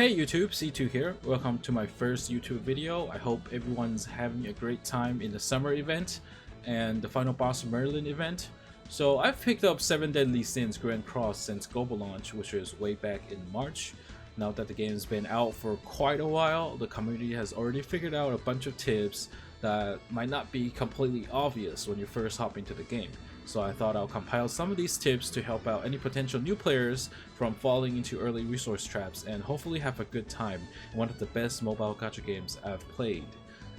Hey YouTube, C2 here. Welcome to my first YouTube video. I hope everyone's having a great time in the summer event and the Final Boss Merlin event. So I've picked up 7 Deadly Sins Grand Cross since global launch, which was way back in March. Now that the game's been out for quite a while, the community has already figured out a bunch of tips that might not be completely obvious when you first hop into the game. So I thought I'll compile some of these tips to help out any potential new players from falling into early resource traps and hopefully have a good time in one of the best mobile gacha games I've played.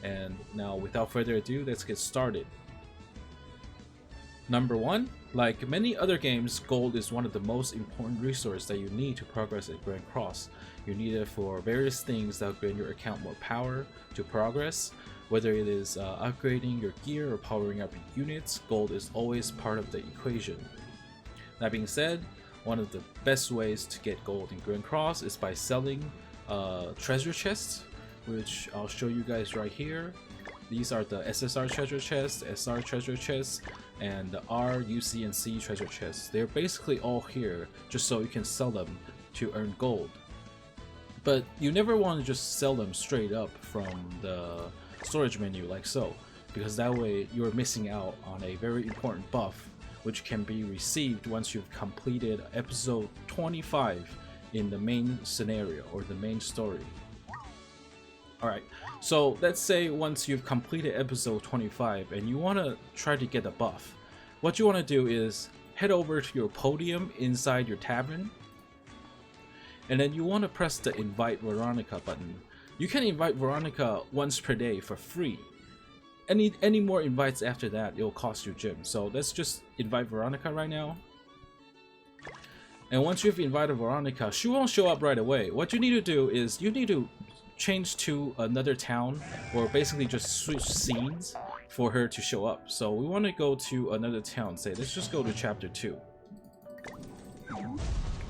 And now without further ado, let's get started. Number 1, like many other games, gold is one of the most important resources that you need to progress at Grand Cross. You need it for various things that grant your account more power to progress. Whether it is upgrading your gear or powering up your units, gold is always part of the equation. That being said, one of the best ways to get gold in Grand Cross is by selling treasure chests, which I'll show you guys right here. These are the SSR treasure chests, SR treasure chests, and the R, UC, and C treasure chests. They're basically all here just so you can sell them to earn gold. But you never want to just sell them straight up from the storage menu like so, because that way you're missing out on a very important buff which can be received once you've completed episode 25 in the main scenario or the main story. Alright, so let's say once you've completed episode 25 and you want to try to get a buff, what you want to do is head over to your podium inside your tavern, and then you want to press the invite Veronica button. You can invite Veronica once per day for free. Any more invites after that, it'll cost you gems. So let's just invite Veronica right now. And once you've invited Veronica, she won't show up right away. What you need to do is you need to change to another town, or basically just switch scenes for her to show up. So we want to go to another town. Say, let's just go to chapter 2.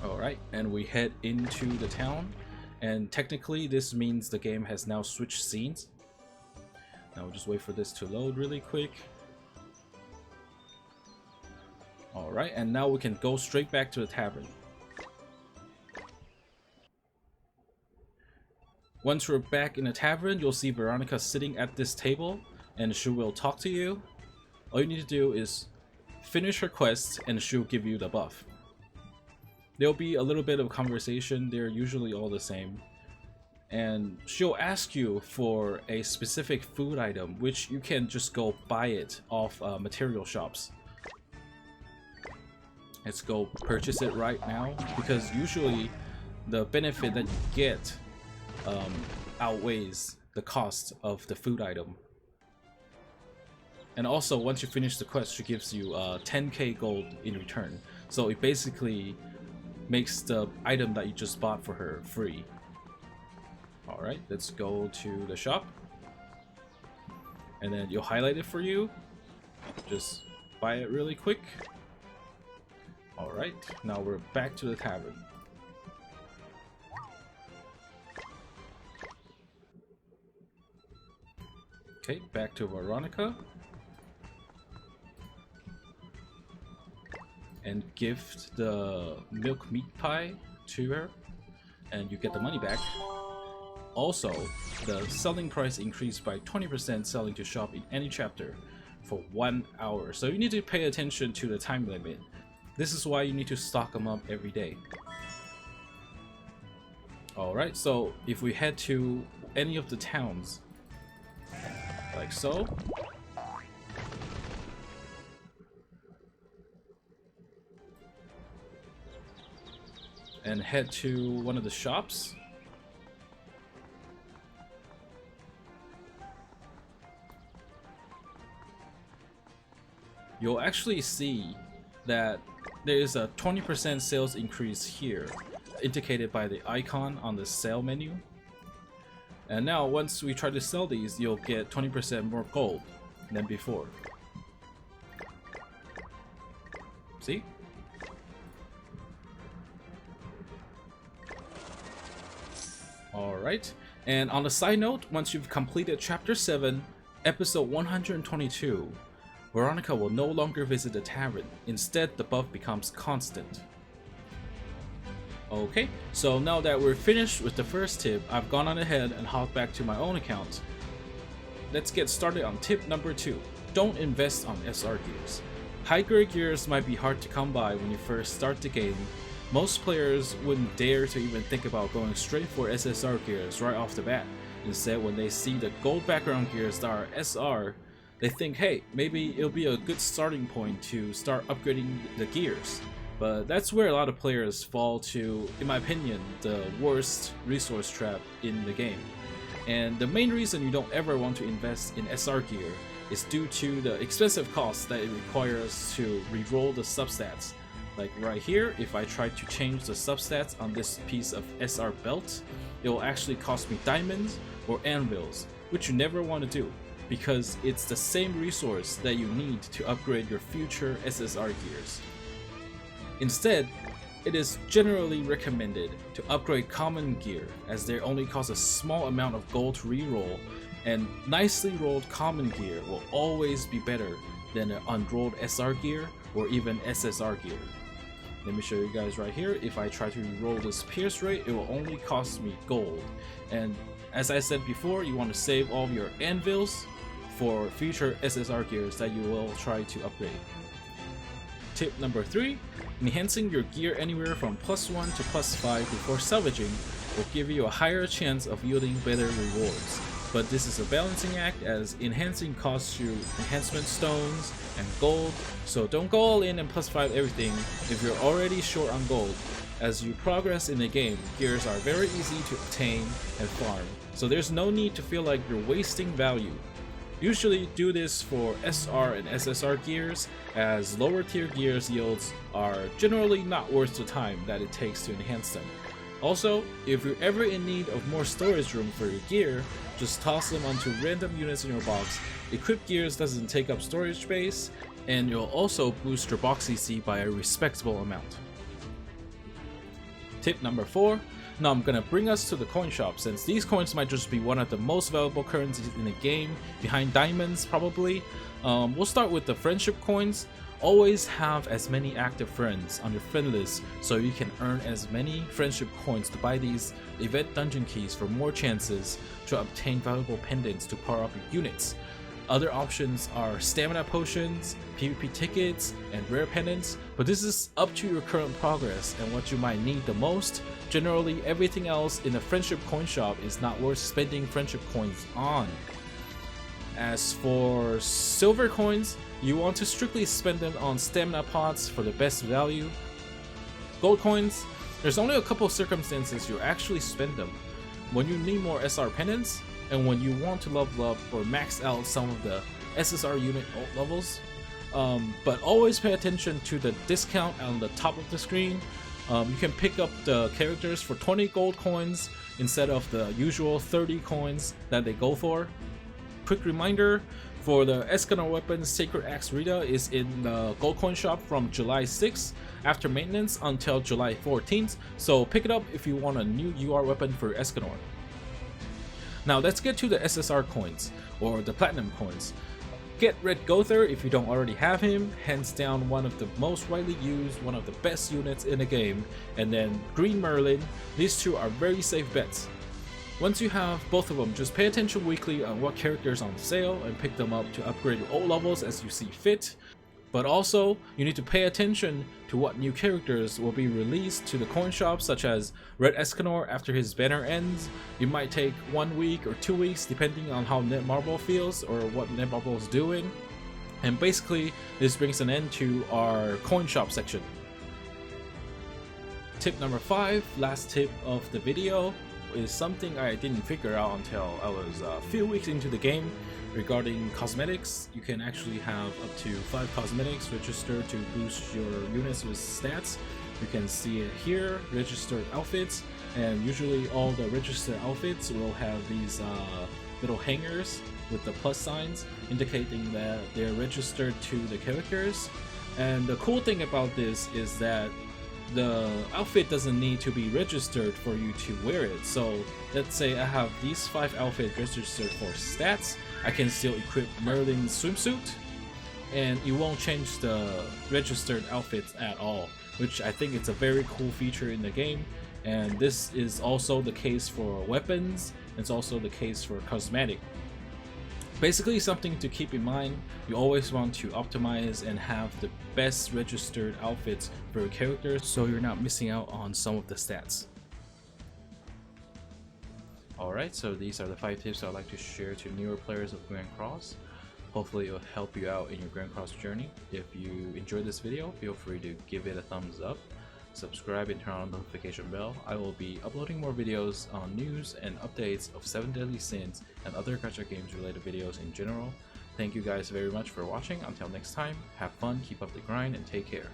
Alright, and we head into the town. And technically this means the game has now switched scenes. Now we'll just wait for this to load really quick. Alright, and now we can go straight back to the tavern. Once we're back in the tavern, you'll see Veronica sitting at this table and she will talk to you. All you need to do is finish her quest and she'll give you the buff. There'll be a little bit of conversation, they're usually all the same. And she'll ask you for a specific food item, which you can just go buy it off material shops. Let's go purchase it right now, because usually the benefit that you get outweighs the cost of the food item. And also, once you finish the quest, she gives you 10k gold in return. So it basically makes the item that you just bought for her free. Alright, let's go to the shop. And then you'll highlight it for you. Just buy it really quick. Alright, now we're back to the tavern. Okay, back to Veronica. And gift the milk meat pie to her, and you get the money back. Also, the selling price increased by 20% selling to shop in any chapter for 1 hour. So you need to pay attention to the time limit. This is why you need to stock them up every day. Alright, so if we head to any of the towns, like so, and head to one of the shops, you'll actually see that there is a 20% sales increase here, indicated by the icon on the sale menu. And now once we try to sell these, you'll get 20% more gold than before. See? Alright, and on a side note, once you've completed chapter 7, episode 122, Veronica will no longer visit the tavern. Instead, the buff becomes constant. Okay, so now that we're finished with the first tip, I've gone on ahead and hopped back to my own account. Let's get started on tip number 2. Don't invest on SR gears. High grade gears might be hard to come by when you first start the game. Most players wouldn't dare to even think about going straight for SSR gears right off the bat. Instead, when they see the gold background gears that are SR, they think, hey, maybe it'll be a good starting point to start upgrading the gears. But that's where a lot of players fall to, in my opinion, the worst resource trap in the game. And the main reason you don't ever want to invest in SR gear is due to the expensive costs that it requires to reroll the substats. Like right here, if I try to change the substats on this piece of SR belt, it will actually cost me diamonds or anvils, which you never want to do, because it's the same resource that you need to upgrade your future SSR gears. Instead, it is generally recommended to upgrade common gear, as they only cost a small amount of gold to reroll, and nicely rolled common gear will always be better than an unrolled SR gear or even SSR gear. Let me show you guys right here. If I try to reroll this Pierce Ray, it will only cost me gold. And as I said before, you want to save all of your anvils for future SSR gears that you will try to upgrade. Tip number 3, enhancing your gear anywhere from +1 to +5 before salvaging will give you a higher chance of yielding better rewards. But this is a balancing act, as enhancing costs you enhancement stones and gold, so don't go all in and +5 everything if you're already short on gold. As you progress in the game, gears are very easy to obtain and farm, so there's no need to feel like you're wasting value. Usually do this for SR and SSR gears, as lower tier gears yields are generally not worth the time that it takes to enhance them. Also, if you're ever in need of more storage room for your gear, just toss them onto random units in your box. Equipped gears doesn't take up storage space, and you'll also boost your box CC by a respectable amount. Tip number 4. Now I'm gonna bring us to the coin shop, since these coins might just be one of the most valuable currencies in the game, behind diamonds probably. We'll start with the friendship coins. Always have as many active friends on your friend list so you can earn as many friendship coins to buy these event dungeon keys for more chances to obtain valuable pendants to power up your units. Other options are stamina potions, PvP tickets, and rare pendants, but this is up to your current progress and what you might need the most. Generally, everything else in the friendship coin shop is not worth spending friendship coins on. As for silver coins, you want to strictly spend them on stamina pots for the best value. Gold coins, there's only a couple of circumstances you actually spend them: when you need more SR pendants, and when you want to level up or max out some of the SSR unit levels. But always pay attention to the discount on the top of the screen. You can pick up the characters for 20 gold coins instead of the usual 30 coins that they go for. Quick reminder, for the Escanor weapon, Sacred Axe Rita is in the gold coin shop from July 6th after maintenance until July 14th, so pick it up if you want a new UR weapon for Escanor. Now let's get to the SSR coins, or the platinum coins. Get Red Gother if you don't already have him, hands down one of the most widely used, one of the best units in the game, and then Green Merlin. These two are very safe bets. Once you have both of them, just pay attention weekly on what characters are on sale and pick them up to upgrade your old levels as you see fit. But also, you need to pay attention to what new characters will be released to the coin shop, such as Red Escanor after his banner ends. It might take 1 week or 2 weeks depending on how Netmarble feels or what Netmarble is doing. And basically, this brings an end to our coin shop section. Tip number 5, last tip of the video, is something I didn't figure out until I was a few weeks into the game. Regarding cosmetics, you can actually have up to 5 cosmetics registered to boost your units with stats. You can see it here, registered outfits, and usually all the registered outfits will have these little hangers with the plus signs indicating that they're registered to the characters. And the cool thing about this is that the outfit doesn't need to be registered for you to wear it. So let's say I have these 5 outfits registered for stats, I can still equip Merlin's swimsuit, and it won't change the registered outfits at all, which I think it's a very cool feature in the game. And this is also the case for weapons. It's also the case for cosmetic. Basically, something to keep in mind, you always want to optimize and have the best registered outfits for your characters so you're not missing out on some of the stats. Alright, so these are the 5 tips I'd like to share to newer players of Grand Cross. Hopefully it will help you out in your Grand Cross journey. If you enjoyed this video, feel free to give it a thumbs up, subscribe and turn on the notification bell. I will be uploading more videos on news and updates of 7 Deadly Sins and other gacha games related videos in general. Thank you guys very much for watching. Until next time, have fun, keep up the grind, and take care.